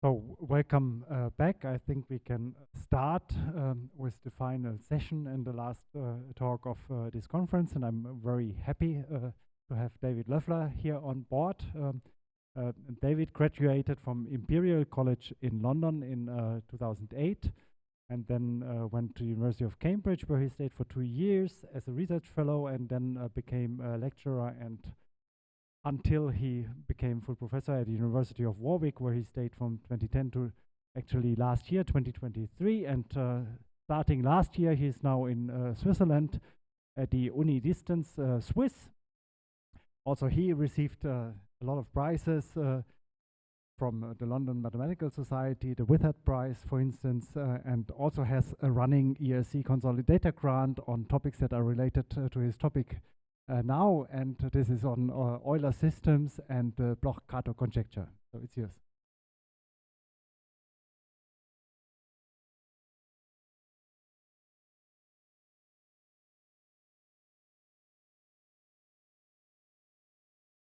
So welcome back. I think we can start with the final session and the last talk of this conference, and I'm very happy to have David Loeffler here on board. David graduated from Imperial College in London in 2008, and then went to University of Cambridge, where he stayed for 2 years as a research fellow, and then became a lecturer, and until he became full professor at the University of Warwick, where he stayed from 2010 to actually last year, 2023. And starting last year, he's now in Switzerland at the Uni Distance Swiss. Also, he received a lot of prizes from the London Mathematical Society, the Withard Prize, for instance, and also has a running ERC Consolidator grant on topics that are related to his topic now, and this is on Euler systems and the Bloch-Kato conjecture. So it's yours.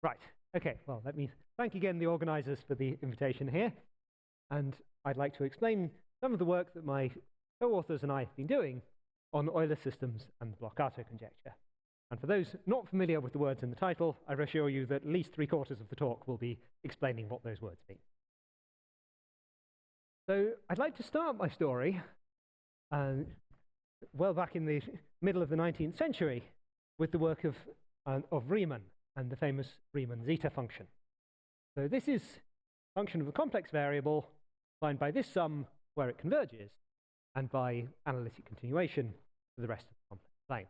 Right. Okay. Well, let me thank again the organizers for the invitation here. And I'd like to explain some of the work that my co-authors and I have been doing on Euler systems and the Bloch-Kato conjecture. And for those not familiar with the words in the title, I assure you that at least 3/4 of the talk will be explaining what those words mean. So I'd like to start my story well back in the middle of the 19th century with the work of Riemann and the famous Riemann zeta function. So this is a function of a complex variable defined by this sum where it converges and by analytic continuation for the rest of the complex plane.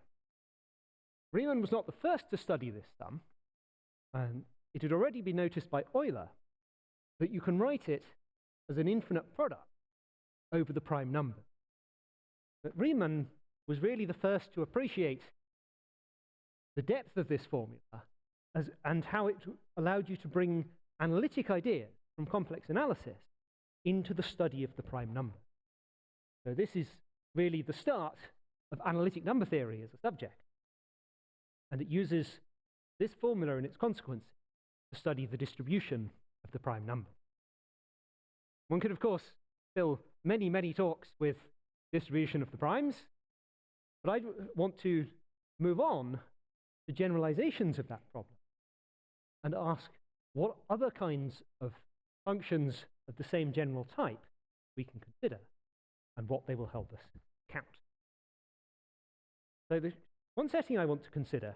Riemann was not the first to study this sum, and it had already been noticed by Euler that you can write it as an infinite product over the prime numbers. But Riemann was really the first to appreciate the depth of this formula and how it allowed you to bring analytic ideas from complex analysis into the study of the prime number. So this is really the start of analytic number theory as a subject. And it uses this formula and its consequences to study the distribution of the prime number. One could, of course, fill many, many talks with distribution of the primes, but I want to move on to generalizations of that problem and ask what other kinds of functions of the same general type we can consider and what they will help us count. So the one setting I want to consider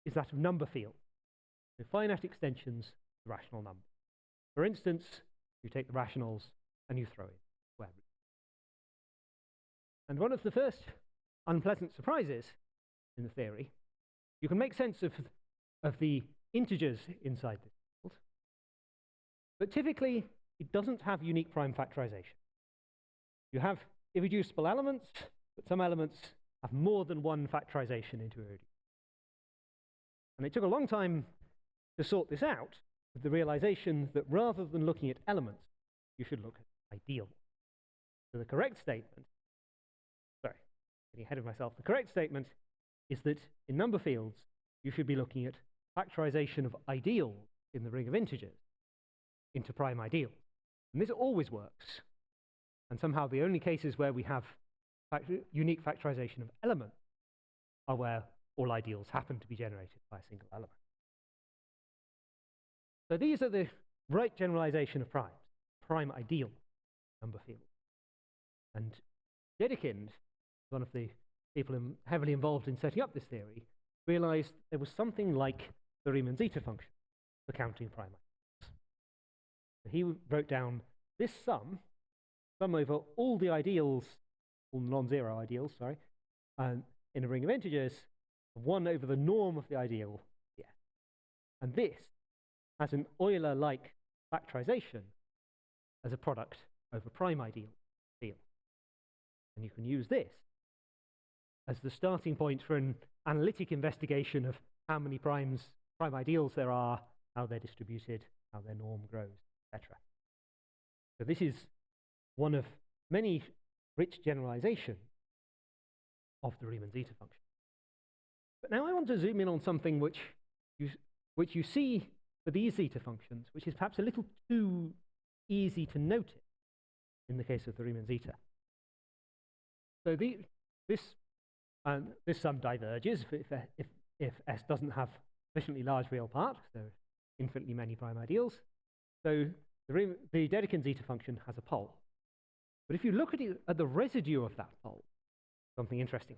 is that of number fields, so finite extensions to rational numbers. For instance, you take the rationals and you throw in square roots. And one of the first unpleasant surprises in the theory, you can make sense of the integers inside this field, but typically it doesn't have unique prime factorization. You have irreducible elements, but some elements have more than one factorization into irreducible. And it took a long time to sort this out with the realization that rather than looking at elements, you should look at ideals. So the correct statement, sorry, getting ahead of myself, the correct statement is that in number fields, you should be looking at factorization of ideals in the ring of integers into prime ideals. And this always works. And somehow the only cases where we have unique factorization of elements are where all ideals happen to be generated by a single element. So these are the right generalization of primes, prime ideal number field. And Dedekind, one of the people heavily involved in setting up this theory, realized there was something like the Riemann zeta function for counting prime ideals. So he wrote down this sum over all the ideals, all non-zero ideals, sorry, in a ring of integers, 1 over the norm of the ideal here. And this has an Euler-like factorization as a product over prime ideal field. And you can use this as the starting point for an analytic investigation of how many prime ideals there are, how they're distributed, how their norm grows, etc. So this is one of many rich generalizations of the Riemann zeta function. But now I want to zoom in on something which you see for these zeta functions, which is perhaps a little too easy to notice in the case of the Riemann zeta. So this sum diverges if S doesn't have sufficiently large real part, so infinitely many prime ideals. So the Dedekind zeta function has a pole. But if you look at the residue of that pole, something interesting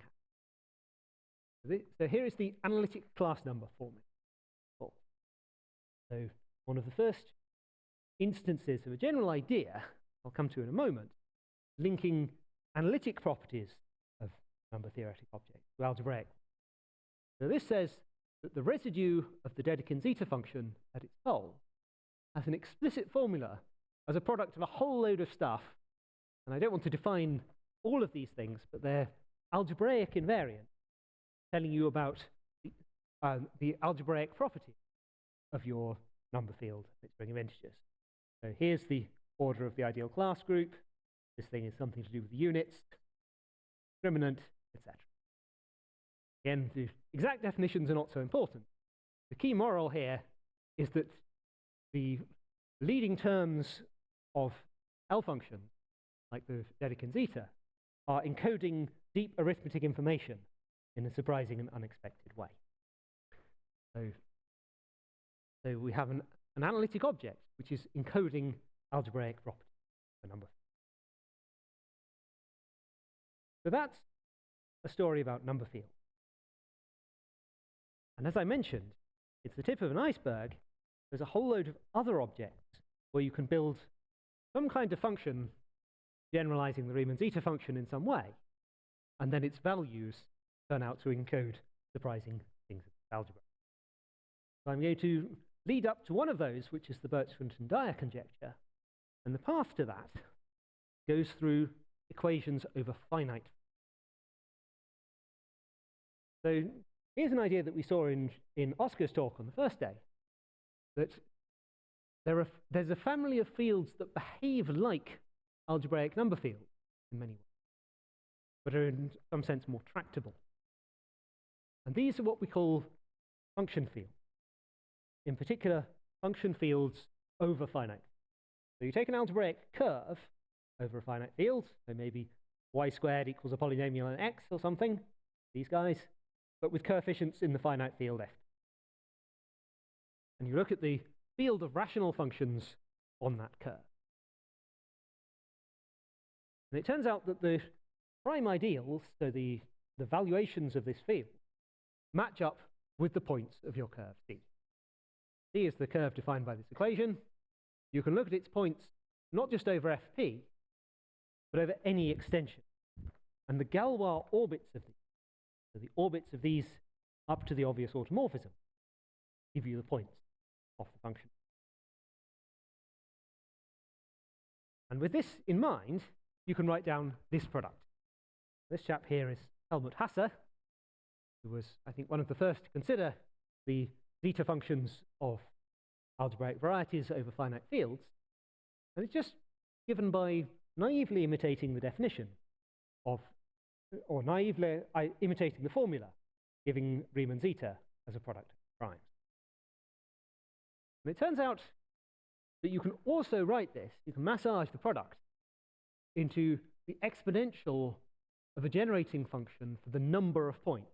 happens. So here is the analytic class number forming. So one of the first instances of a general idea, I'll come to in a moment, linking analytic properties of number theoretic objects to algebraic. So this says that the residue of the Dedekind zeta function at its pole has an explicit formula as a product of a whole load of stuff. And I don't want to define all of these things, but they're algebraic invariant, telling you about the algebraic property of your number field, its string of integers. So here's the order of the ideal class group. This thing is something to do with the units, discriminant, etc. Again, the exact definitions are not so important. The key moral here is that the leading terms of L functions, like the Dedekind zeta, are encoding deep arithmetic information in a surprising and unexpected way. So we have an analytic object which is encoding algebraic properties of a number. So that's a story about number fields. And as I mentioned, it's the tip of an iceberg. There's a whole load of other objects where you can build some kind of function generalizing the Riemann zeta function in some way, and then its values turn out to encode surprising things in algebra. So I'm going to lead up to one of those, which is the Birch-Swinnerton-Dyer conjecture, and the path to that goes through equations over finite. So here's an idea that we saw in Oscar's talk on the first day, that there's a family of fields that behave like algebraic number fields in many ways, but are in some sense more tractable. And these are what we call function fields. In particular, function fields over finite. So you take an algebraic curve over a finite field, so maybe y squared equals a polynomial in x or something, these guys, but with coefficients in the finite field f. And you look at the field of rational functions on that curve. And it turns out that the prime ideals, so the valuations of this field, match up with the points of your curve C. C is the curve defined by this equation. You can look at its points not just over Fp, but over any extension. And the Galois orbits of these, so the orbits of these up to the obvious automorphism, give you the points of the function. And with this in mind, you can write down this product. This chap here is Helmut Hasse, who was, I think, one of the first to consider the zeta functions of algebraic varieties over finite fields. And it's just given by naively imitating the definition of, or naively imitating the formula, giving Riemann zeta as a product of primes. And it turns out that you can also write this, you can massage the product into the exponential of a generating function for the number of points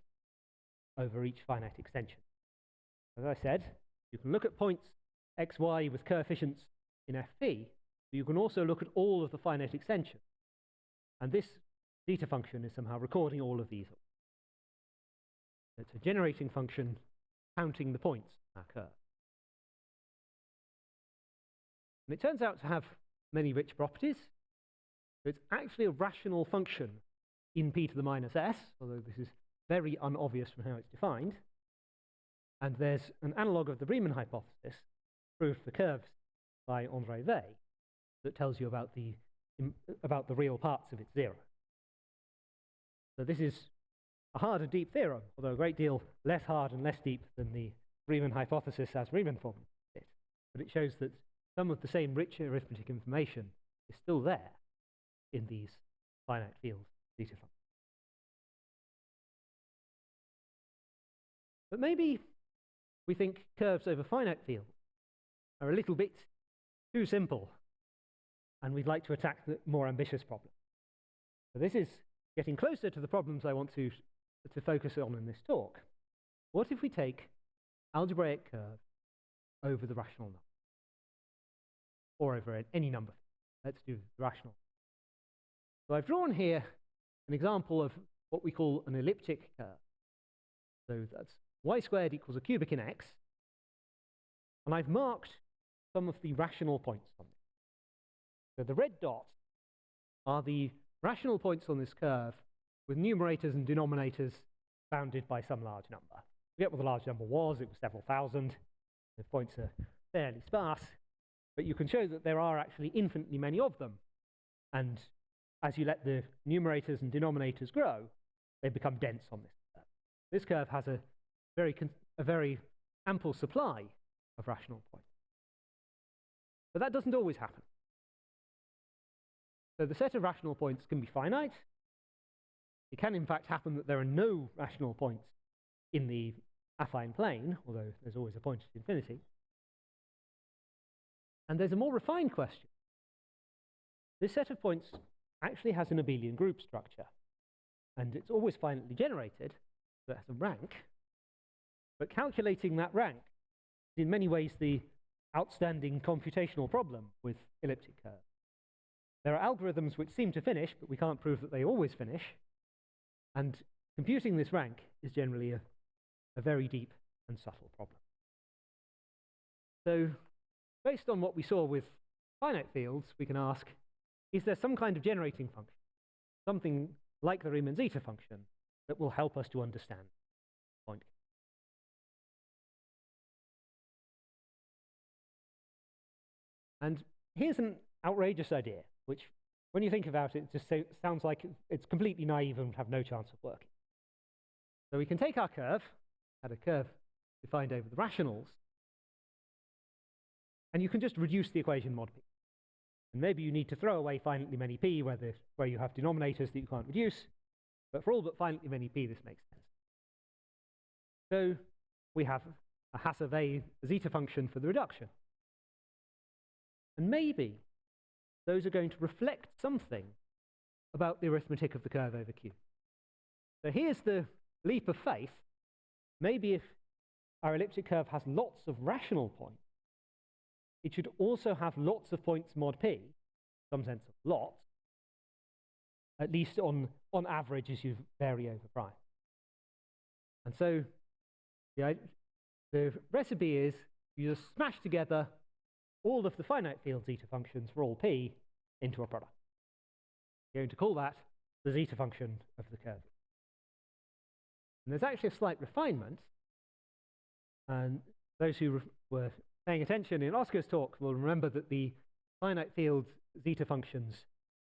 over each finite extension. As I said, you can look at points x, y with coefficients in Fp, but you can also look at all of the finite extensions. And this zeta function is somehow recording all of these. It's a generating function counting the points on our curve. And it turns out to have many rich properties. So it's actually a rational function in p to the minus s, although this is very unobvious from how it's defined. And there's an analog of the Riemann hypothesis, proved for curves by André Weil, that tells you about the real parts of its zero. So this is a hard and deep theorem, although a great deal less hard and less deep than the Riemann hypothesis as Riemann formed it. But it shows that some of the same rich arithmetic information is still there in these finite field zeta functions. But maybe we think curves over finite fields are a little bit too simple and we'd like to attack the more ambitious problem. So this is getting closer to the problems I want to focus on in this talk. What if we take algebraic curve over the rational number? Or over any number. Let's do the rational. So I've drawn here an example of what we call an elliptic curve. So that's y squared equals a cubic in x. And I've marked some of the rational points on it. So the red dots are the rational points on this curve with numerators and denominators bounded by some large number. I forget what the large number was. It was several thousand. The points are fairly sparse. But you can show that there are actually infinitely many of them. And as you let the numerators and denominators grow, they become dense on this curve. This curve has a very ample supply of rational points. But that doesn't always happen. So the set of rational points can be finite. It can, in fact, happen that there are no rational points in the affine plane, although there's always a point at infinity. And there's a more refined question. This set of points actually has an abelian group structure. And it's always finitely generated, so it has a rank. But calculating that rank is in many ways the outstanding computational problem with elliptic curves. There are algorithms which seem to finish, but we can't prove that they always finish. And computing this rank is generally a very deep and subtle problem. So based on what we saw with finite fields, we can ask, is there some kind of generating function, something like the Riemann zeta function, that will help us to understand point? And here's an outrageous idea, which, when you think about it, just sounds like it's completely naive and would have no chance of working. So we can take our curve, had a curve defined over the rationals, and you can just reduce the equation mod p. And maybe you need to throw away finitely many p where you have denominators that you can't reduce, but for all but finitely many p, this makes sense. So we have a Hasse-Weil zeta function for the reduction. And maybe those are going to reflect something about the arithmetic of the curve over Q. So here's the leap of faith. Maybe if our elliptic curve has lots of rational points, it should also have lots of points mod p, some sense of lots, at least on average as you vary over prime. And so the recipe is you just smash together all of the finite field zeta functions for all p into a product. You're going to call that the zeta function of the curve. And there's actually a slight refinement. And those who were paying attention in Oscar's talk will remember that the finite field zeta functions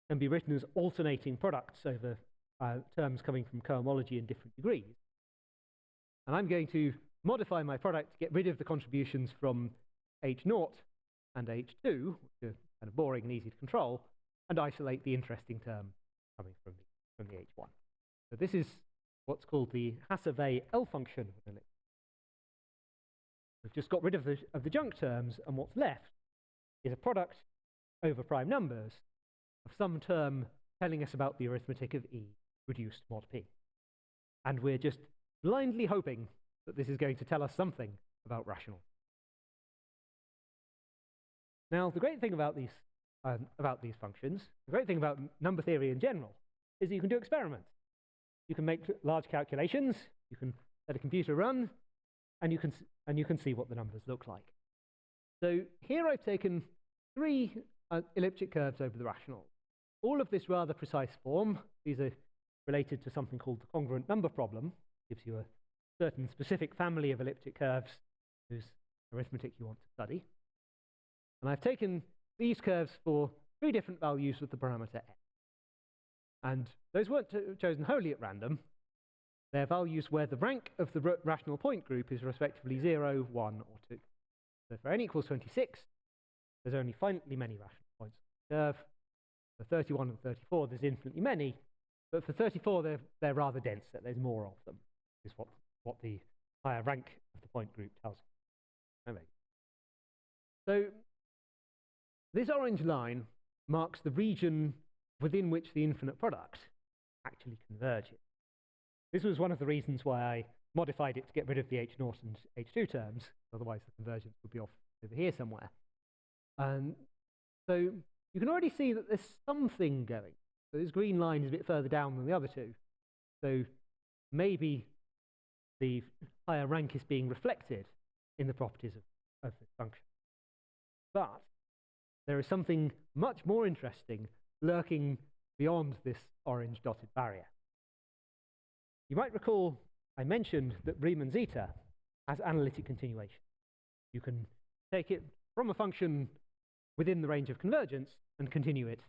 can be written as alternating products over terms coming from cohomology in different degrees. And I'm going to modify my product to get rid of the contributions from H0 and H2, which are kind of boring and easy to control, and isolate the interesting term coming from the H1. So this is what's called the Hasse-Weil L function of an ellipse. We've just got rid of the junk terms, and what's left is a product over prime numbers of some term telling us about the arithmetic of E reduced mod P. And we're just blindly hoping that this is going to tell us something about rational. Now, the great thing about these functions, the great thing about number theory in general, is that you can do experiments. You can make large calculations, you can let a computer run, and you can see what the numbers look like. So here I've taken 3 elliptic curves over the rationals. All of this rather precise form. These are related to something called the congruent number problem. Gives you a certain specific family of elliptic curves whose arithmetic you want to study. And I've taken these curves for 3 different values with the parameter n. And those weren't chosen wholly at random. They're values where the rank of the rational point group is respectively 0, 1, or 2. So for n equals 26, there's only finitely many rational points on the curve. For 31 and 34, there's infinitely many. But for 34, they're rather dense. There's more of them, is what the higher rank of the point group tells us. So this orange line marks the region within which the infinite product actually converges. This was one of the reasons why I modified it to get rid of the H0 and H2 terms, otherwise the convergence would be off over here somewhere. And so you can already see that there's something going. So this green line is a bit further down than the other two. So maybe the higher rank is being reflected in the properties of this function. But there is something much more interesting lurking beyond this orange dotted barrier. You might recall I mentioned that Riemann zeta has analytic continuation. You can take it from a function within the range of convergence and continue it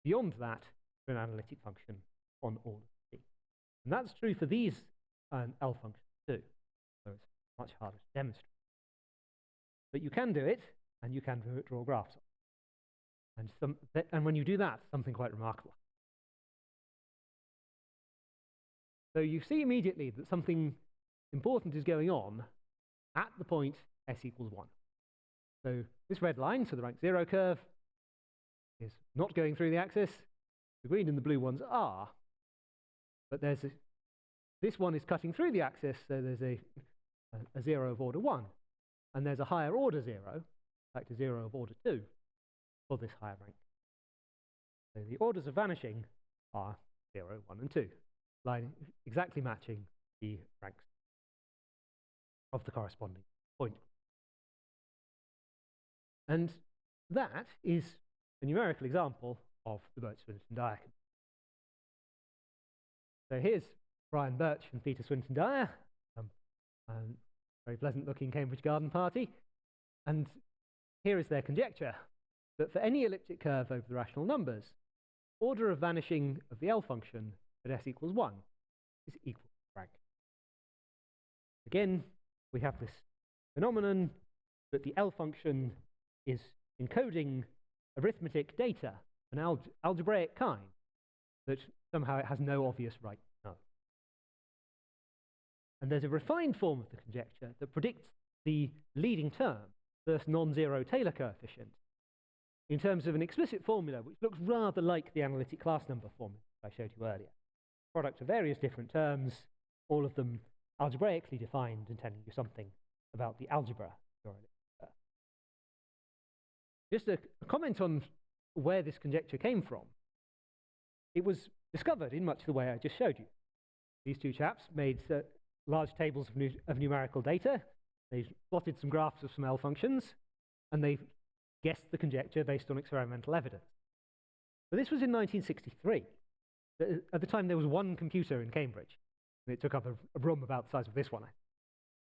beyond that to an analytic function on order C. And that's true for these L functions too. So it's much harder to demonstrate. But you can do it, and you can draw graphs. And when you do that, something quite remarkable. So you see immediately that something important is going on at the point s equals 1. So this red line, so the rank 0 curve, is not going through the axis. The green and the blue ones are. But this one is cutting through the axis, so there's a 0 of order 1. And there's a higher order 0, in fact a 0 of order 2, for this higher rank. So the orders of vanishing are 0, 1, and 2, exactly matching the ranks of the corresponding point. And that is a numerical example of the Birch-Swinnerton-Dyer. So here's Brian Birch and Peter Swinnerton-Dyer, very pleasant looking Cambridge garden party. And here is their conjecture that for any elliptic curve over the rational numbers, order of vanishing of the L function at s equals 1 is equal to rank. Again, we have this phenomenon that the L function is encoding arithmetic data, an algebraic kind, that somehow it has no obvious right to know. And there's a refined form of the conjecture that predicts the leading term, this non-zero Taylor coefficient, in terms of an explicit formula which looks rather like the analytic class number formula I showed you earlier. Product of various different terms, all of them algebraically defined and telling you something about the algebra. Just a comment on where this conjecture came from. It was discovered in much the way I just showed you. These two chaps made large tables of numerical data. They plotted some graphs of some L functions, and they guessed the conjecture based on experimental evidence. But this was in 1963. At the time, there was one computer in Cambridge, and it took up a room about the size of this one.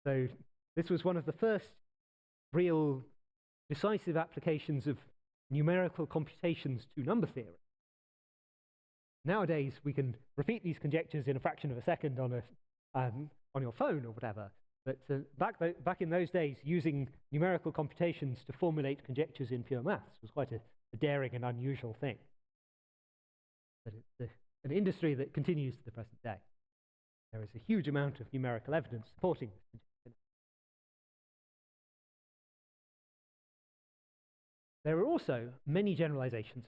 So this was one of the first real decisive applications of numerical computations to number theory. Nowadays, we can repeat these conjectures in a fraction of a second on your phone or whatever. But back in those days, using numerical computations to formulate conjectures in pure maths was quite a daring and unusual thing. But it's an industry that continues to the present day. There is a huge amount of numerical evidence supporting this conjecture. There are also many generalizations.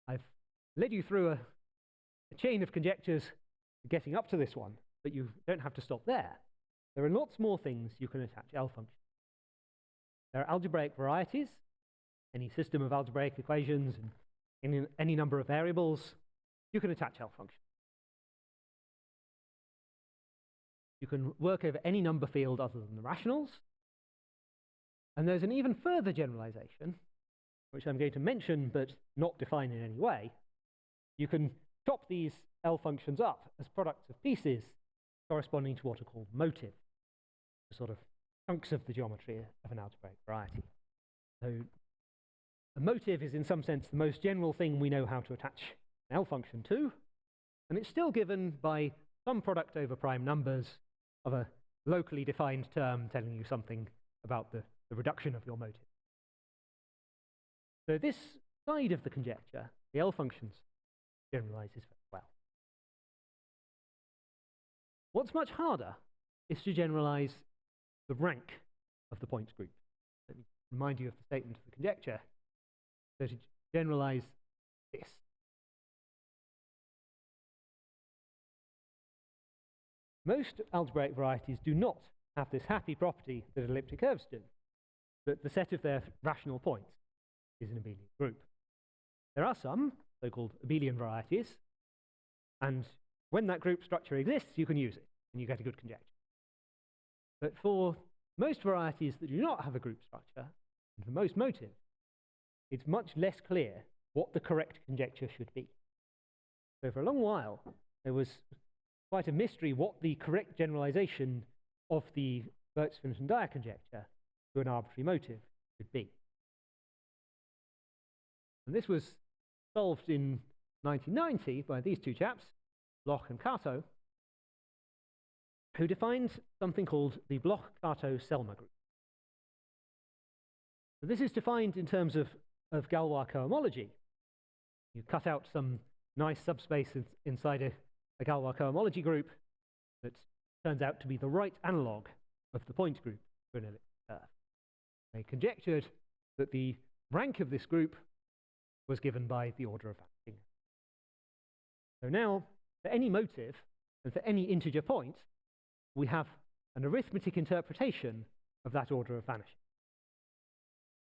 I've led you through a chain of conjectures getting up to this one, but you don't have to stop there. There are lots more things you can attach L functions. There are algebraic varieties, any system of algebraic equations and any number of variables, you can attach L functions. You can work over any number field other than the rationals. And there's an even further generalization, which I'm going to mention but not define in any way. You can chop these L functions up as products of pieces corresponding to what are called motives, the sort of chunks of the geometry of an algebraic variety. So a motive is in some sense the most general thing we know how to attach an L function to, and it's still given by some product over prime numbers of a locally defined term telling you something about the reduction of your motive. So this side of the conjecture, the L functions, generalizes very well. What's much harder is to generalize the rank of the points group. Let me remind you of the statement of the conjecture. So to generalize this. Most algebraic varieties do not have this happy property that elliptic curves do, that the set of their rational points is an abelian group. There are some so-called abelian varieties, and when that group structure exists, you can use it, and you get a good conjecture. But for most varieties that do not have a group structure, and for most motives, it's much less clear what the correct conjecture should be. So for a long while, there was quite a mystery what the correct generalization of the Birch-Swinnerton-Dyer conjecture to an arbitrary motive should be. And this was solved in 1990 by these two chaps, Bloch and Kato, who defined something called the Bloch-Kato-Selmer group. So this is defined in terms of Galois cohomology. You cut out some nice subspace inside a Galois cohomology group that turns out to be the right analog of the point group for an elliptic curve. They conjectured that the rank of this group was given by the order of vanishing. So now, for any motive and for any integer point, we have an arithmetic interpretation of that order of vanishing.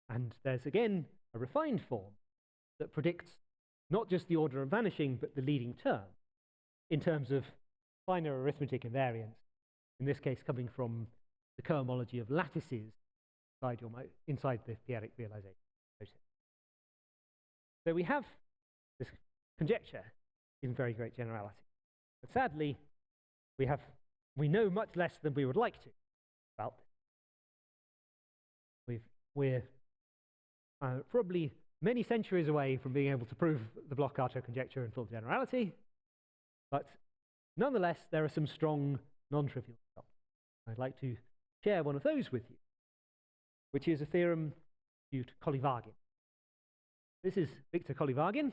And there's again a refined form that predicts not just the order of vanishing, but the leading term in terms of finer arithmetic invariance, in this case coming from the cohomology of lattices inside the p-adic realization process. So we have this conjecture in very great generality. But sadly, we know much less than we would like to about this. We're probably many centuries away from being able to prove the Bloch-Kato conjecture in full generality, but nonetheless, there are some strong non-trivial results. I'd like to share one of those with you, which is a theorem due to Kolyvagin. This is Victor Kolyvagin,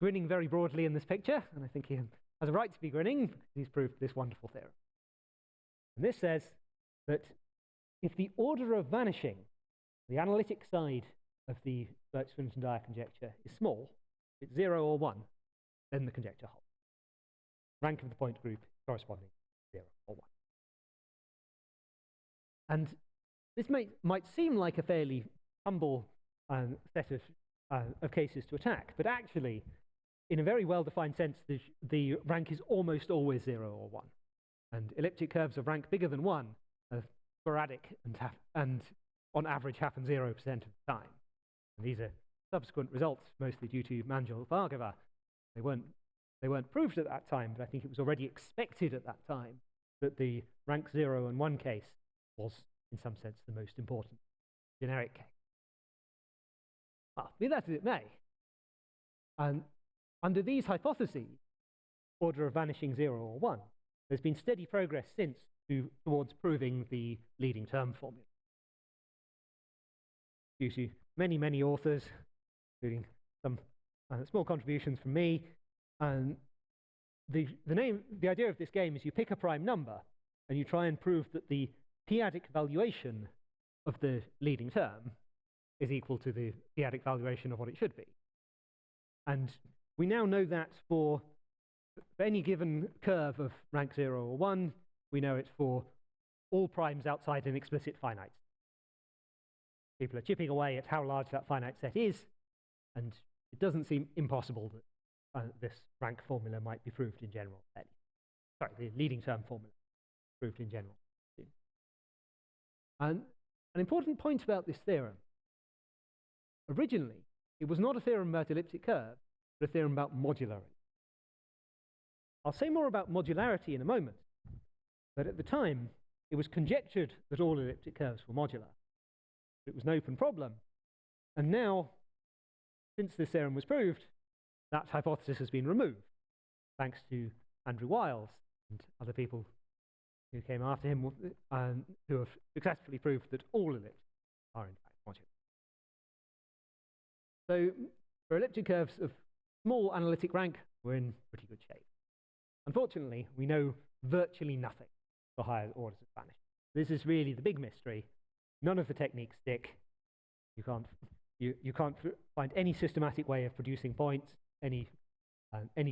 grinning very broadly in this picture, and I think he has a right to be grinning because he's proved this wonderful theorem. And this says that if the order of vanishing, the analytic side of the Birch-Swinnerton-Dyer conjecture is small, it's 0 or 1, then the conjecture holds. Rank of the point group corresponding to 0 or 1. And this might seem like a fairly humble set of cases to attack, but actually, in a very well-defined sense, the rank is almost always 0 or 1. And elliptic curves of rank bigger than 1 are sporadic and on average happen 0% of the time. And these are subsequent results, mostly due to Manjul-Bhargava. They weren't proved at that time, but I think it was already expected at that time that the rank 0 and 1 case was, in some sense, the most important generic case. Well, be that as it may, and under these hypotheses, order of vanishing 0 or 1, there's been steady progress since towards proving the leading term formula. Due to many, many authors, including some small contributions from me, and the idea of this game is you pick a prime number and you try and prove that the p-adic valuation of the leading term is equal to the p-adic valuation of what it should be. And we now know that for any given curve of rank 0 or 1, we know it for all primes outside an explicit finite. People are chipping away at how large that finite set is, and it doesn't seem impossible that this rank formula might be proved in general. Sorry, the leading term formula proved in general. And an important point about this theorem, originally, it was not a theorem about elliptic curves, but a theorem about modularity. I'll say more about modularity in a moment, but at the time, it was conjectured that all elliptic curves were modular. It was an open problem. And now, since this theorem was proved, that hypothesis has been removed, thanks to Andrew Wiles and other people who came after him and who have successfully proved that all ellipses are in fact modular. So for elliptic curves of small analytic rank, we're in pretty good shape. Unfortunately, we know virtually nothing for higher orders of vanishing. This is really the big mystery. None of the techniques stick. You can't find any systematic way of producing points, any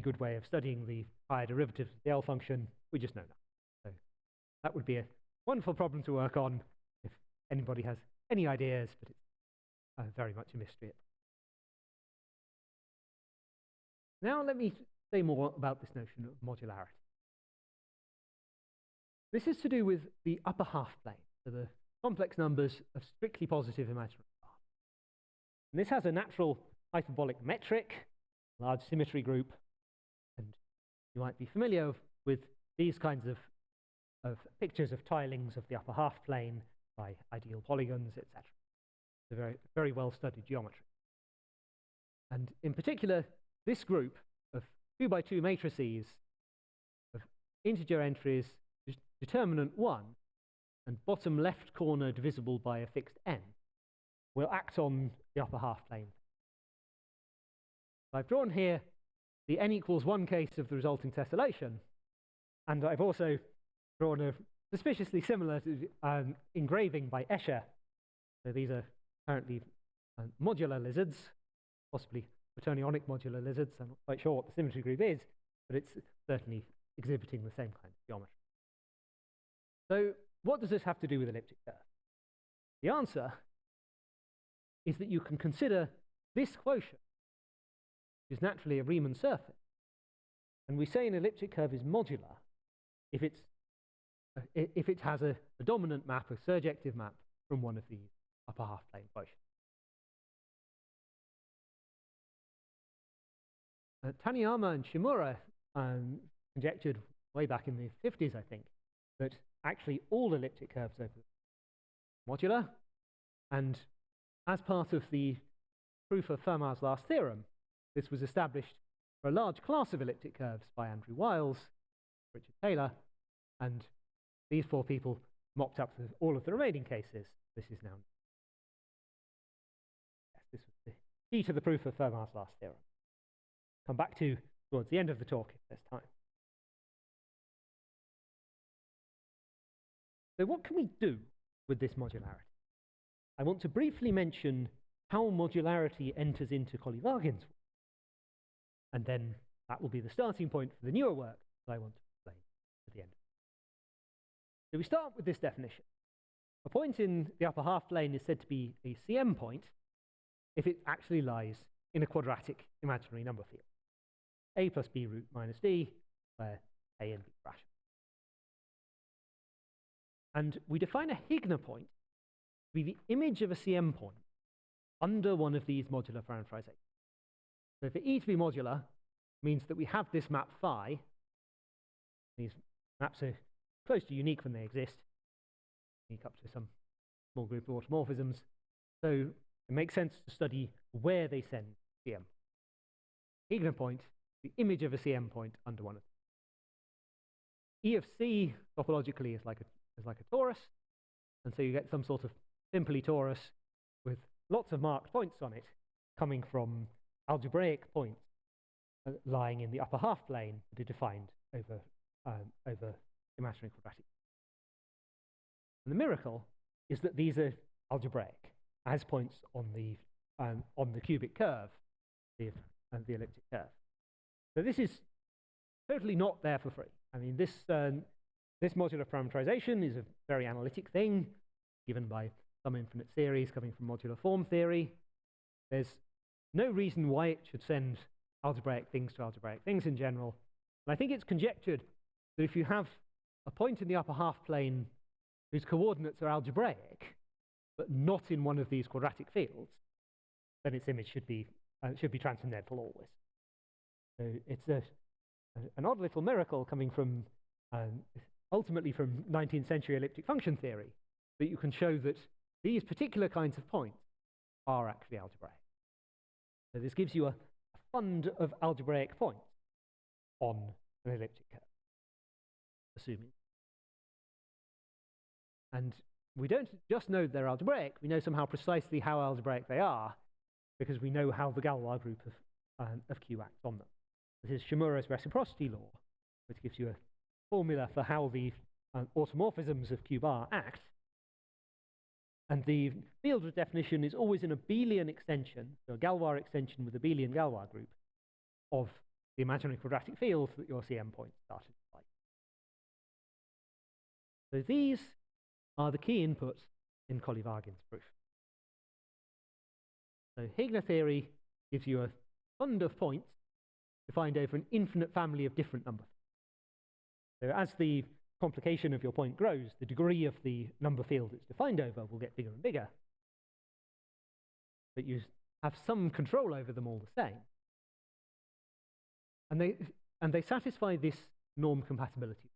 good way of studying the higher derivatives of the L function. We just know that. So that would be a wonderful problem to work on if anybody has any ideas, but it's very much a mystery. Now let me say more about this notion of modularity. This is to do with the upper half plane, so the complex numbers of strictly positive imaginary parts. And this has a natural hyperbolic metric, large symmetry group, and you might be familiar with these kinds of pictures of tilings of the upper half plane by ideal polygons, etc. It's a very, very well-studied geometry. And in particular, this group of 2 by 2 matrices of integer entries, determinant 1, and bottom left corner divisible by a fixed n, will act on the upper half plane. I've drawn here the n equals 1 case of the resulting tessellation, and I've also drawn a suspiciously similar engraving by Escher. So these are apparently modular lizards, possibly quaternionic modular lizards. I'm not quite sure what the symmetry group is, but it's certainly exhibiting the same kind of geometry. So what does this have to do with elliptic curves? The answer is that you can consider this quotient, which is naturally a Riemann surface, and we say an elliptic curve is modular if it has a dominant map, a surjective map, from one of these upper half plane quotients. Taniyama and Shimura conjectured way back in the 50s, I think, that actually all elliptic curves over modular, and as part of the proof of Fermat's last theorem, this was established for a large class of elliptic curves by Andrew Wiles, Richard Taylor, and these 4 people mocked up all of the remaining cases. This is now, yes, this was the key to the proof of Fermat's last theorem. Come back to towards the end of the talk if there's time. So what can we do with this modularity? I want to briefly mention how modularity enters into Kolyvagin's work, and then that will be the starting point for the newer work that I want to explain at the end. So we start with this definition. A point in the upper half plane is said to be a CM point if it actually lies in a quadratic imaginary number field. A plus b root minus d, where a and b are rational. And we define a Higner point to be the image of a CM point under one of these modular parameterizations. So for E to be modular means that we have this map phi. These maps are close to unique when they exist, unique up to some small group of automorphisms. So it makes sense to study where they send CM. Higner point, the image of a CM point under one of them. E of C topologically is like a torus, and so you get some sort of simply torus with lots of marked points on it coming from algebraic points lying in the upper half plane that are defined over imaginary quadratic. And the miracle is that these are algebraic as points on the cubic curve, the elliptic curve. So this is totally not there for free. I mean, this modular parameterization is a very analytic thing, given by some infinite series coming from modular form theory. There's no reason why it should send algebraic things to algebraic things in general. And I think it's conjectured that if you have a point in the upper half plane whose coordinates are algebraic, but not in one of these quadratic fields, then its image should be transcendental always. So it's an odd little miracle coming from ultimately from 19th century elliptic function theory, that you can show that these particular kinds of points are actually algebraic. So this gives you a fund of algebraic points on an elliptic curve, assuming. And we don't just know they're algebraic, we know somehow precisely how algebraic they are, because we know how the Galois group of Q acts on them. This is Shimura's reciprocity law, which gives you a formula for how the automorphisms of Q bar act. And the field of definition is always an abelian extension, so a Galois extension with abelian Galois group of the imaginary quadratic field that your CM point started by. So these are the key inputs in Kolyvagin's proof. So Higner theory gives you a fund of points defined over an infinite family of different numbers. So as the complication of your point grows, the degree of the number field it's defined over will get bigger and bigger. But you have some control over them all the same. And they satisfy this norm compatibility.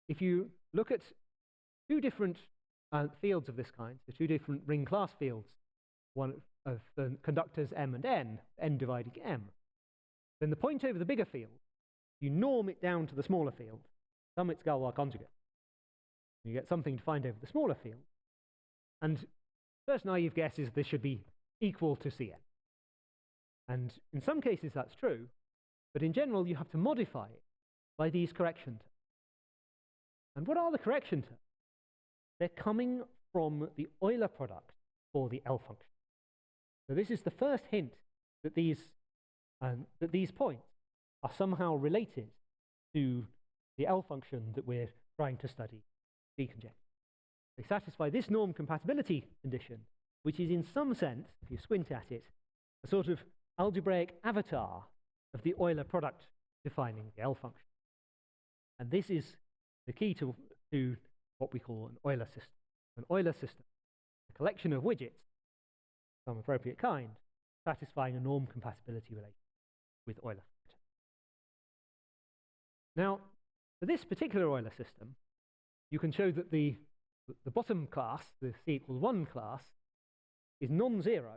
If you look at two different fields of this kind, so two different ring class fields, one of the conductors M and N dividing M, then the point over the bigger field, you norm it down to the smaller field, sum its Galois conjugate. You get something defined over the smaller field. And first naive guess is this should be equal to Cn. And in some cases that's true, but in general you have to modify it by these correction terms. And what are the correction terms? They're coming from the Euler product for the L function. So this is the first hint that these points are somehow related to the L function that we're trying to study, conjecture. They satisfy this norm compatibility condition, which is in some sense, if you squint at it, a sort of algebraic avatar of the Euler product defining the L function. And this is the key to what we call an Euler system. An Euler system, a collection of widgets, some appropriate kind, satisfying a norm compatibility relation with Euler. Now, for this particular Euler system, you can show that the bottom class, the C equals 1 class, is non-zero,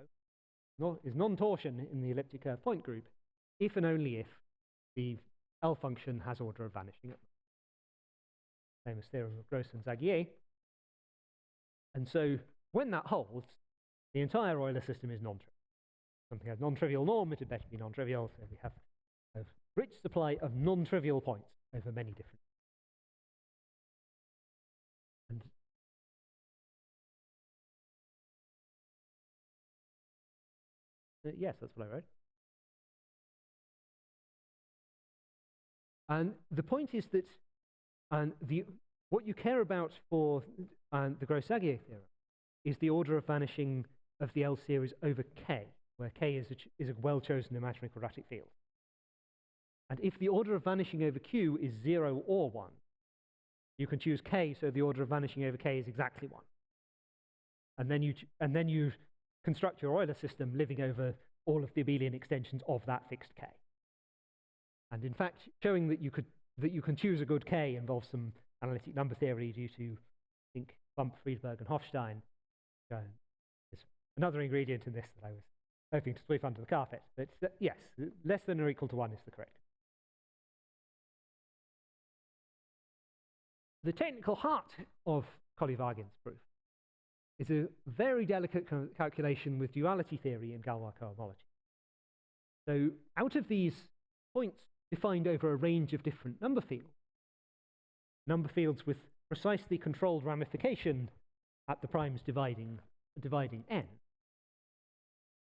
is non-torsion in the elliptic curve point group, if and only if the L function has order of vanishing. Famous theorem of Gross and Zagier. And so when that holds, the entire Euler system is non-trivial. Something has non-trivial norm, it had better be non-trivial, so we have a rich supply of non-trivial points over many different. And yes, that's what I wrote. And the point is that what you care about for the Gross-Zagier theorem is the order of vanishing of the L series over K, where K is a well-chosen imaginary quadratic field. And if the order of vanishing over Q is 0 or 1, you can choose K, so the order of vanishing over K is exactly 1. And then you construct your Euler system living over all of the abelian extensions of that fixed K. And in fact, showing that you can choose a good K involves some analytic number theory due to, I think, Bump, Friedberg, and Hofstein. There's another ingredient in this that I was hoping to sweep under the carpet. But yes, less than or equal to 1 is the correct. The technical heart of Kolyvagin's proof is a very delicate calculation with duality theory in Galois cohomology. So out of these points defined over a range of different number fields with precisely controlled ramification at the primes dividing n,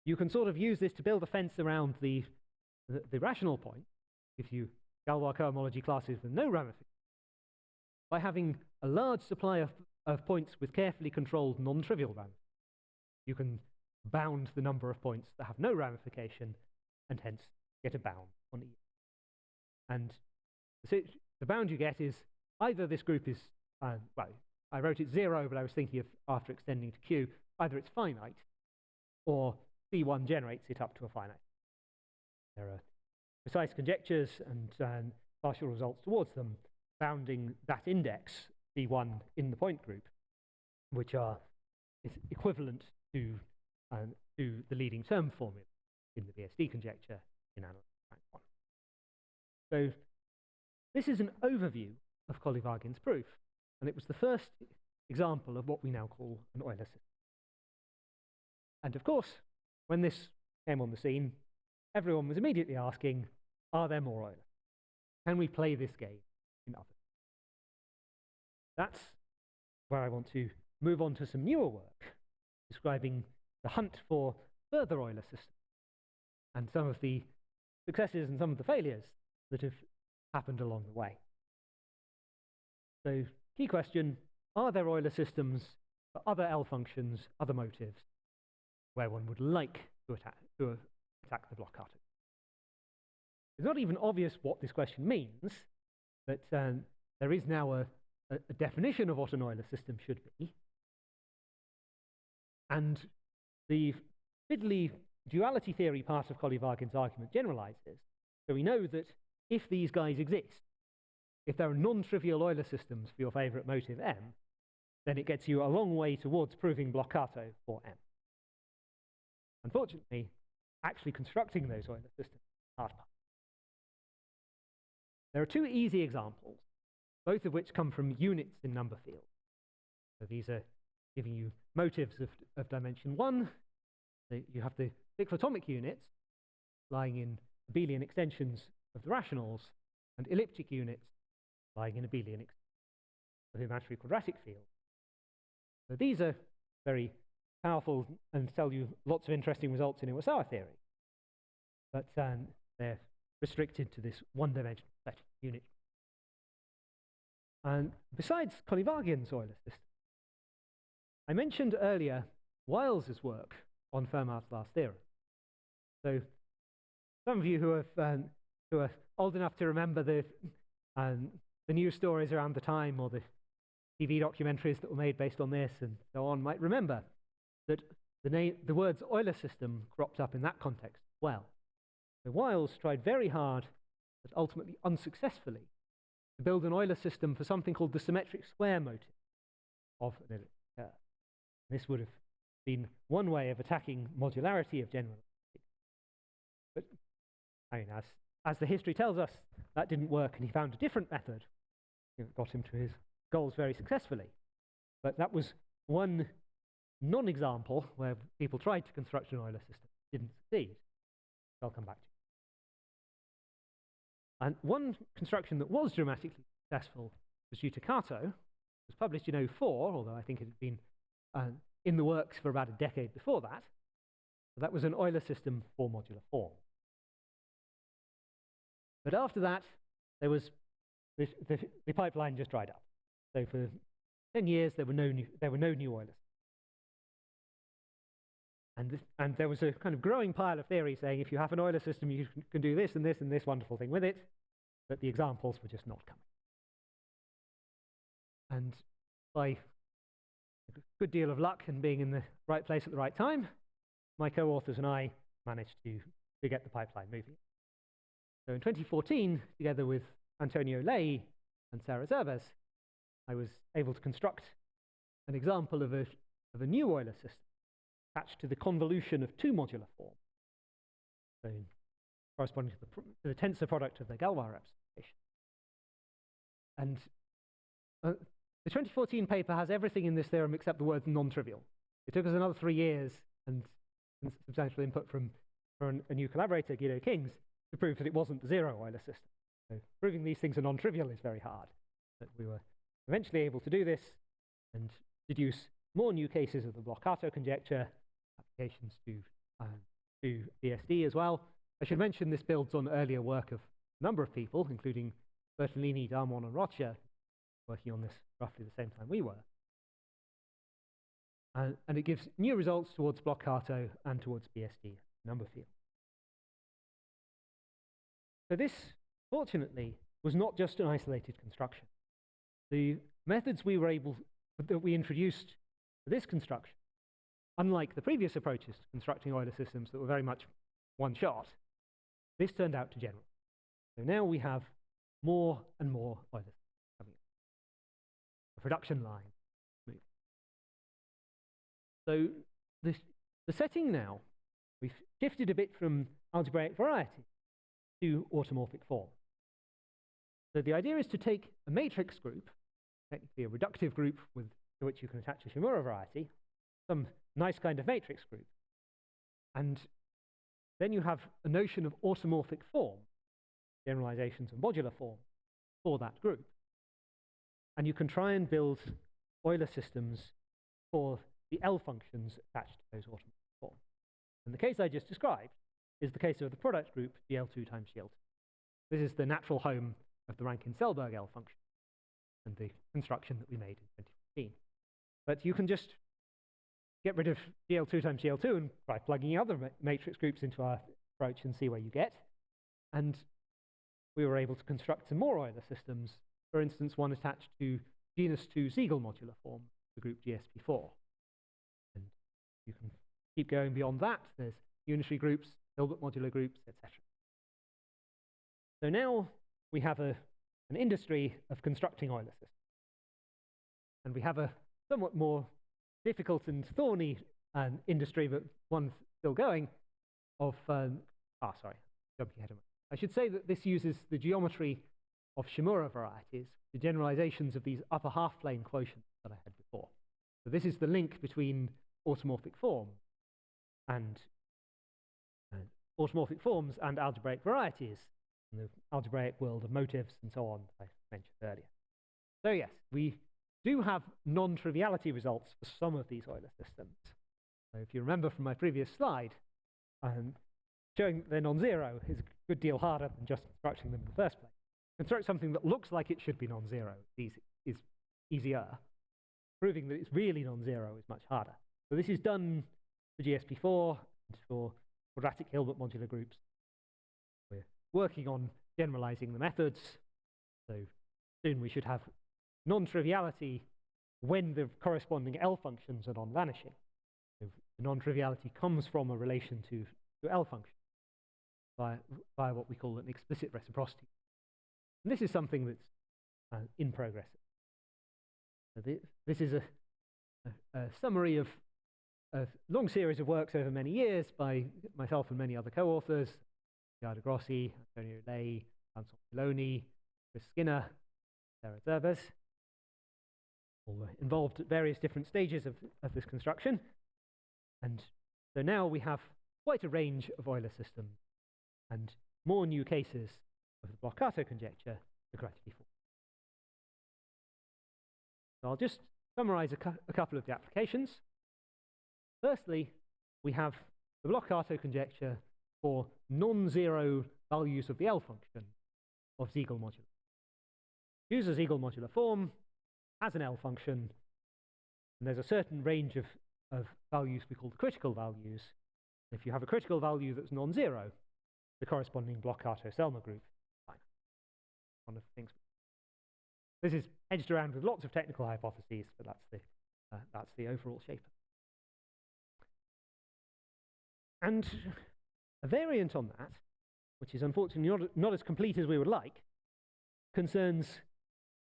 you can sort of use this to build a fence around the rational point, if you Galois cohomology classes with no ramification, by having a large supply of points with carefully controlled non-trivial ramification. You can bound the number of points that have no ramification and hence get a bound on E. And the bound you get is either this group is, well, I wrote it 0, but I was thinking of after extending to Q, either it's finite or C1 generates it up to a finite. There are precise conjectures and partial results towards them bounding that index, C1, in the point group, which is equivalent to the leading term formula in the BSD conjecture in analytic rank 1. So this is an overview of Kolyvagin's proof, and it was the first example of what we now call an Euler system. And of course, when this came on the scene, everyone was immediately asking, are there more Euler? Can we play this game in others? That's where I want to move on to some newer work describing the hunt for further Euler systems and some of the successes and some of the failures that have happened along the way. So, key question, are there Euler systems for other L functions, other motives, where one would like to attack the Bloch-Kato? It's not even obvious what this question means, but there is now a definition of what an Euler system should be. And the fiddly duality theory part of Kolyvagin's argument generalizes. So we know that if these guys exist, if there are non-trivial Euler systems for your favorite motive M, then it gets you a long way towards proving Bloch-Kato for M. Unfortunately, actually constructing those Euler systems is the hard part. There are two easy examples, both of which come from units in number fields. So these are giving you motives of dimension 1. So you have the cyclotomic units lying in abelian extensions of the rationals, and elliptic units lying in abelian extensions of the imaginary quadratic field. So these are very powerful and tell you lots of interesting results in Iwasawa theory. But they're restricted to this one-dimensional set of units. And besides Kolyvagin's Euler system, I mentioned earlier Wiles's work on Fermat's last theorem. So some of you who are old enough to remember the news stories around the time or the TV documentaries that were made based on this and so on might remember that the words Euler system cropped up in that context as well. So Wiles tried very hard, but ultimately unsuccessfully, to build an Euler system for something called the symmetric square motive of an elliptic curve. This would have been one way of attacking modularity of generalization. But I mean, as the history tells us, that didn't work, and he found a different method that got him to his goals very successfully. But that was one non-example where people tried to construct an Euler system, didn't succeed. I'll come back to. And one construction that was dramatically successful was due to Kato. It was published in 2004, although I think it had been in the works for about a decade before that. So that was an Euler system for modular form. But after that, there was the pipeline just dried up. So for 10 years, there were no new Euler systems. And there was a kind of growing pile of theory saying if you have an Euler system, you can do this and this and this wonderful thing with it, but the examples were just not coming. And by a good deal of luck and being in the right place at the right time, my co-authors and I managed to get the pipeline moving. So in 2014, together with Antonio Lei and Sarah Zervas, I was able to construct an example of a new Euler system attached to the convolution of two modular forms, so corresponding to the tensor product of the Galois representation. And the 2014 paper has everything in this theorem except the word non-trivial. It took us another 3 years and substantial input from a new collaborator, Guido Kings, to prove that it wasn't the zero Euler system. So proving these things are non-trivial is very hard. But we were eventually able to do this and deduce more new cases of the Bloch-Kato conjecture, applications to BSD as well. I should mention this builds on earlier work of a number of people, including Bertolini, Darmon, and Rocha, working on this roughly the same time we were. And it gives new results towards Bloch-Kato and towards BSD number field. So this, fortunately, was not just an isolated construction. The methods that we introduced for this construction, unlike the previous approaches to constructing Euler systems that were very much one shot, this turned out to generalize. So now we have more and more Euler systems coming in. A production line moving. So the setting now, we've shifted a bit from algebraic variety to automorphic form. So the idea is to take a matrix group, technically a reductive group to which you can attach a Shimura variety, some nice kind of matrix group, and then you have a notion of automorphic form, generalizations and modular form for that group. And you can try and build Euler systems for the L functions attached to those automatic forms. And the case I just described is the case of the product group GL2 times GL2. This is the natural home of the Rankin-Selberg L function and the construction that we made in 2015. But you can just get rid of GL2 times GL2 and try plugging other matrix groups into our approach and see where you get. And we were able to construct some more Euler systems, for instance, one attached to genus 2 Siegel modular form, the group GSP4. And you can keep going beyond that. There's unitary groups, Hilbert modular groups, etc. So now we have an industry of constructing Euler systems. And we have a somewhat more difficult and thorny industry, but one still going, of, jumping ahead of I should say that this uses the geometry of Shimura varieties, the generalizations of these upper half-plane quotients that I had before. So this is the link between automorphic forms and algebraic varieties in the algebraic world of motifs and so on that I mentioned earlier. So yes, we do have non-triviality results for some of these Euler systems. So if you remember from my previous slide, showing that they're non-zero is a good deal harder than just constructing them in the first place. Construct something that looks like it should be non-zero is easier. Proving that it's really non-zero is much harder. So this is done for GSP4 and for quadratic Hilbert modular groups. We're working on generalizing the methods. So soon we should have non-triviality when the corresponding L functions are non-vanishing. So the non-triviality comes from a relation to L function by what we call an explicit reciprocity. And this is something that's in progress. So this is a summary of a long series of works over many years by myself and many other co-authors, Giada Grossi, Antonio Lei, Anselm Filoni, Chris Skinner, Sarah Zerbers, all involved at various different stages of this construction. And so now we have quite a range of Euler systems and more new cases of the Bloch-Kato conjecture to correctly form. So I'll just summarize a couple of the applications. Firstly, we have the Bloch-Kato conjecture for non-zero values of the L function of Siegel modular. Use a Siegel modular form, has an L function, and there's a certain range of values we call the critical values. If you have a critical value that's non-zero, the corresponding Bloch-Kato-Selmer group is fine. One of the things. This is edged around with lots of technical hypotheses, but that's the overall shape. And a variant on that, which is unfortunately not as complete as we would like, concerns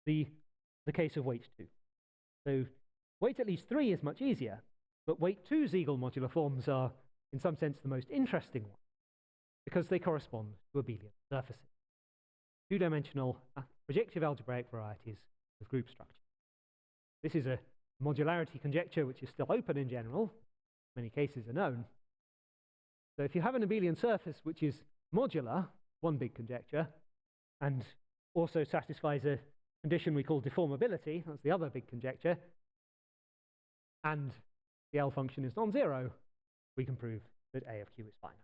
the case of weight 2. So weight at least 3 is much easier, but weight 2 Siegel modular forms are, in some sense, the most interesting one, because they correspond to abelian surfaces. Two-dimensional projective algebraic varieties with group structure. This is a modularity conjecture which is still open in general. Many cases are known. So if you have an abelian surface which is modular, one big conjecture, and also satisfies a condition we call deformability, that's the other big conjecture, and the L function is non-zero, we can prove that A of Q is finite.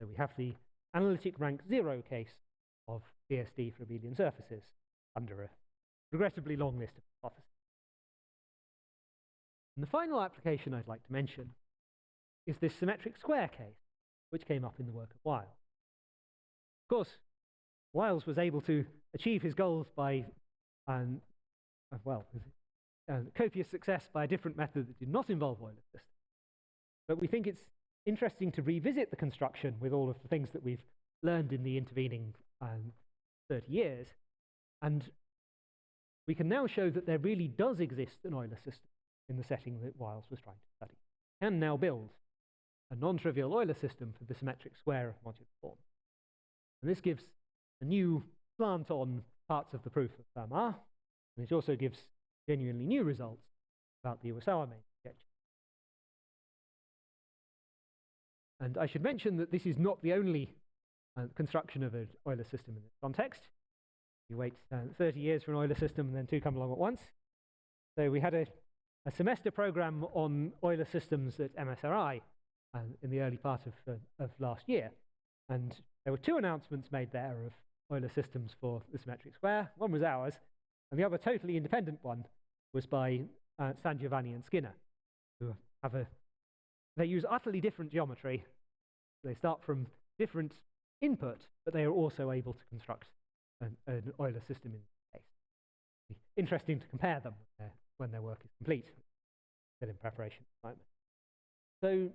So we have the analytic rank 0 case of BSD for abelian surfaces under a regrettably long list of hypotheses. And the final application I'd like to mention is this symmetric square case, which came up in the work of Wiles. Of course, Wiles was able to achieve his goals by, copious success by a different method that did not involve Euler systems. But we think it's interesting to revisit the construction with all of the things that we've learned in the intervening 30 years. And we can now show that there really does exist an Euler system in the setting that Wiles was trying to study. We can now build a non-trivial Euler system for the symmetric square of modular form. And this gives a new slant on parts of the proof of Fermat, and it also gives genuinely new results about the Iwasawa main conjecture. And I should mention that this is not the only construction of an Euler system in this context. You wait 30 years for an Euler system and then two come along at once. So we had a a semester program on Euler systems at MSRI in the early part of last year. And there were two announcements made there of Euler systems for the symmetric square. One was ours, and the other totally independent one was by San Giovanni and Skinner, who they use utterly different geometry. They start from different input, but they are also able to construct an Euler system in this case. It's interesting to compare them when their work is complete, still in preparation at the moment. So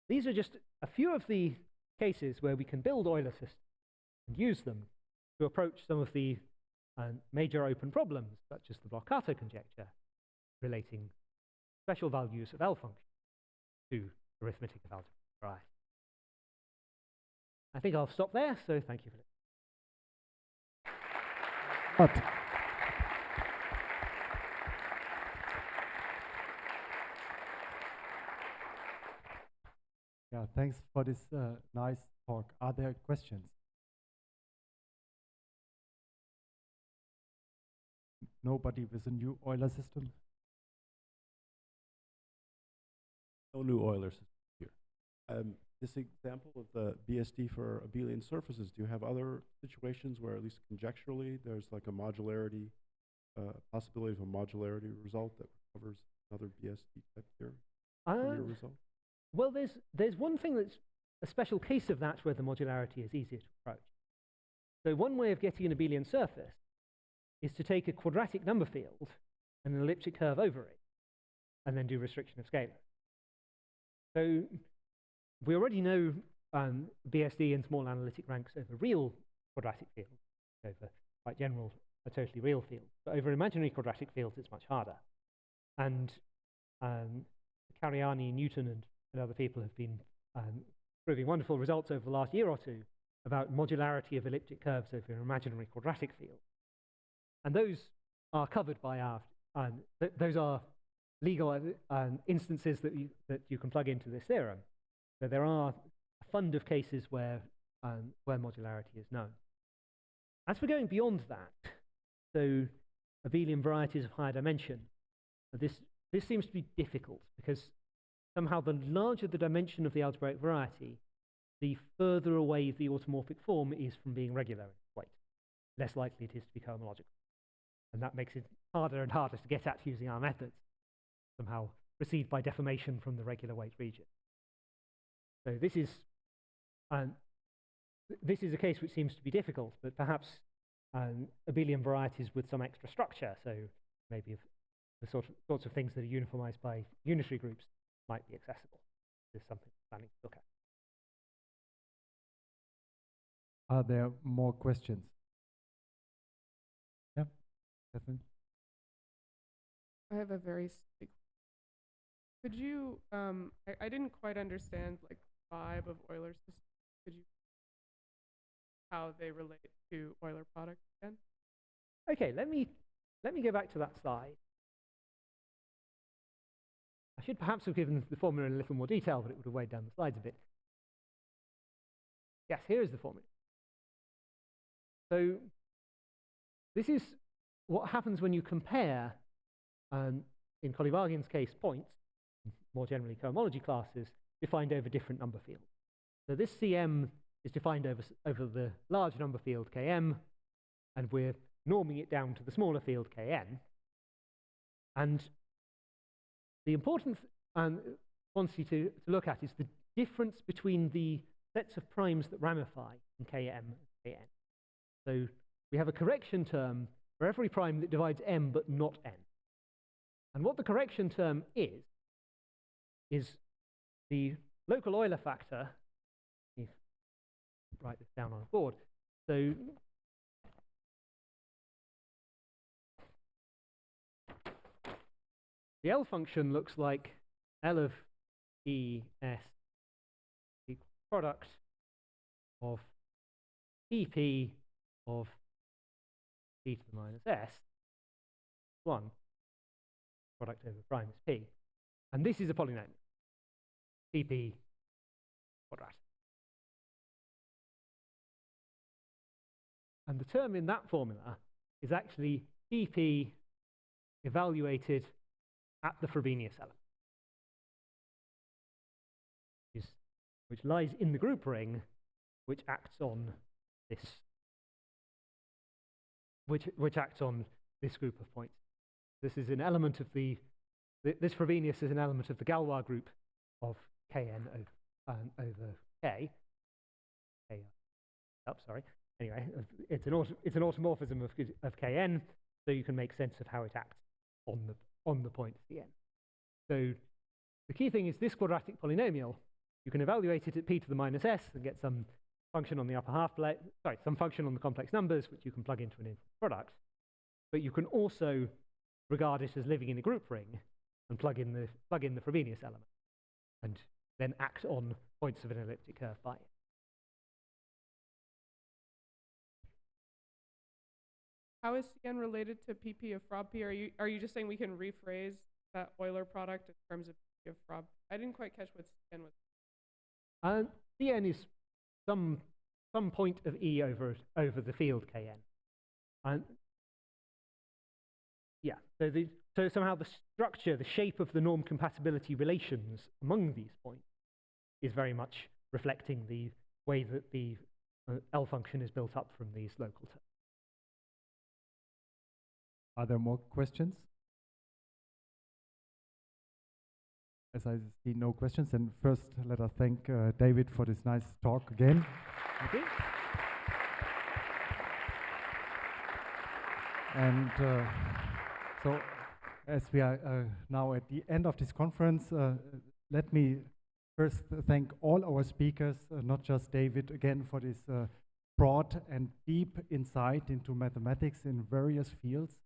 these are just a few of the cases where we can build Euler systems and use them to approach some of the major open problems, such as the Bloch-Kato conjecture, relating special values of L functions to arithmetic of algebraic variety. I think I'll stop there, so thank you for listening. Yeah, thanks for this nice talk. Are there questions? Nobody with a new Euler system? No new Euler system here. This example of the BSD for abelian surfaces, do you have other situations where, at least conjecturally, there's like a modularity, possibility of a modularity result that covers another BSD type theory from your result? Well, there's one thing that's a special case of that where the modularity is easier to approach. So one way of getting an abelian surface is to take a quadratic number field and an elliptic curve over it, and then do restriction of scalars. So we already know BSD in small analytic ranks over real quadratic fields, over quite general, totally real fields. But over imaginary quadratic fields, it's much harder. And Cariani, Newton, and other people have been proving wonderful results over the last year or two about modularity of elliptic curves over imaginary quadratic fields. And those are covered by our, those are legal instances that you can plug into this theorem. So there are a fund of cases where modularity is known. As for going beyond that, so abelian varieties of higher dimension, this seems to be difficult because somehow the larger the dimension of the algebraic variety, the further away the automorphic form is from being regular in its weight, less likely it is to be cohomological. And that makes it harder and harder to get at using our methods, somehow recede by deformation from the regular weight region. So this is a case which seems to be difficult, but perhaps abelian varieties with some extra structure, so maybe the sorts of things that are uniformized by unitary groups might be accessible. This is something we're planning to look at. Are there more questions? Yeah, Catherine? I have a very big. Could you? I didn't quite understand like the vibe of Euler systems. Could you? How they relate to Euler products again? Okay, let me go back to that slide. I should perhaps have given the formula in a little more detail, but it would have weighed down the slides a bit. Yes, here is the formula. So this is what happens when you compare, in Kolyvagin's case, points, more generally cohomology classes, defined over different number fields. So this Cm is defined over the large number field Km, and we're norming it down to the smaller field Kn. And the important quantity to look at is the difference between the sets of primes that ramify in Km and Kn. So we have a correction term for every prime that divides m but not n. And what the correction term is the local Euler factor. If I write this down on a board. So the L function looks like L of E S equals product of Pp of p to the minus s, 1, product over prime is p. And this is a polynomial, Pp quadratic. And the term in that formula is actually Pp evaluated at the Frobenius element, which lies in the group ring, which acts on this, which acts on this group of points. This is an element of this Frobenius is an element of the Galois group of Kn over K. Sorry. Anyway, it's an automorphism of Kn, so you can make sense of how it acts on the point at the end. So the key thing is this quadratic polynomial. You can evaluate it at p to the minus s and get some function on the upper half plane. Sorry, some function on the complex numbers, which you can plug into an infinite product. But you can also regard it as living in a group ring and plug in the Frobenius element, and then act on points of an elliptic curve by it. How is Cn related to PP of Frob P? Are you just saying we can rephrase that Euler product in terms of PP of Frob? I didn't quite catch what Cn was. Cn is some point of E over the field Kn. And yeah, so somehow the structure, the shape of the norm compatibility relations among these points is very much reflecting the way that the L function is built up from these local terms. Are there more questions? As I see no questions, then first let us thank David for this nice talk again. Thank you. And so as we are now at the end of this conference, let me first thank all our speakers, not just David, again for this broad and deep insight into mathematics in various fields.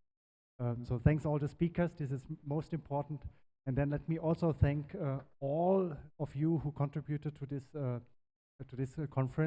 So thanks all the speakers, this is most important. And then let me also thank all of you who contributed to this conference.